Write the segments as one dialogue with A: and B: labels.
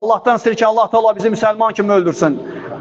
A: Allah'tan istəyir ki, Allah Teala bizi müsəlman kimi öldürsün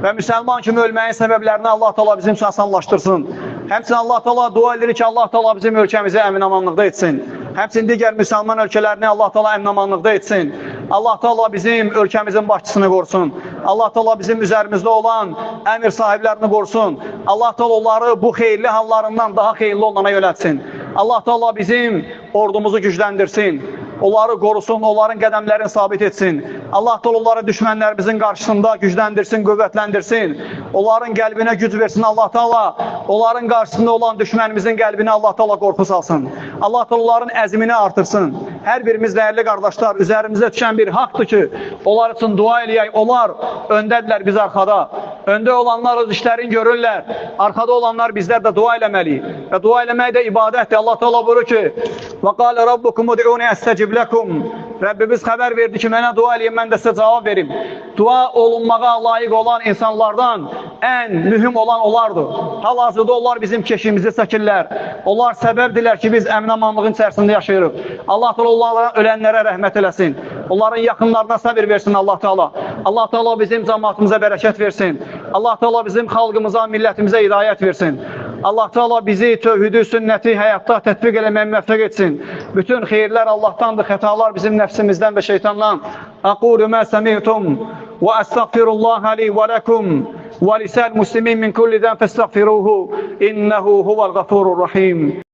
A: və müsəlman kimi ölməyin səbəblərini Allah Teala bizim üçün asanlaşdırsın. Həmçinin Allah Teala dua edir ki, Allah Teala bizim ölkəmizi əmin-amanlıqda etsin. Həmçinin digər müsəlman ölkələrini Allah Teala əmin-amanlıqda etsin. Allah Teala bizim ölkəmizin başçısını qorusun. Allah Teala bizim üzərimizdə olan əmir sahiblərini qorusun. Allah Teala onları bu xeyirli hallarından daha xeyirli olana yönətsin. Allah Teala bizim ordumuzu gücləndirsin. Onları qorusun, onların qədəmlərini sabit etsin. Allah Teala onları düşmənlərimizin qarşısında gücləndirsin, qüvvətləndirsin. Onların qəlbinə güc versin Allah Teala. Onların qarşısında olan düşmənimizin qəlbinə Allah Teala qorxu salsın. Allah Teala onların əzmini artırsın. Hər birimiz dəyərli qardaşlar, üzərimizə düşən bir haqdır ki, onlar üçün dua eləyək. Onlar öndədirlər, biz arxada. Öndə olanlar öz işlərini görürlər. Arxada olanlar bizlər də dua eləməliyik. Və dua eləmək də ibadətdir. Allah Teala buyurur ki: "Və qala rabbukum ud'uni astecib lekum." Rəbbimiz xəbər verdi ki, mənə dua eləyin, mən də sizə cavab verim. Dua olunmağa layiq olan insanlardan ən mühüm olan onlardır. Hal-hazırda onlar bizim keşiyimizi çəkirlər. Onlar səbəbdirlər ki, biz əmin-amanlığın içərisində yaşayırıq. Allah Teala onlara, ölənlərə rəhmət eləsin. Onların yaxınlarına səbir versin Allah Teala. Allah Teala bizim cəmaatımıza bərəkət versin. Allah Teala bizim xalqımıza, millətimizə hidayət versin. Allah Teala bizi tövhidi, sünnəti həyatda tətbiq eləməyə müvəffəq etsin. Bütün xeyirlər Allahdandır, xətalar bizim nəfsimizdən və şeytandan. Aqulu ma sami'tum və əstəğfirullaha li və lakum və lisəl muslimin min kulli zən fəstəğfiruhu innehu huvəl-ğafurur rahim.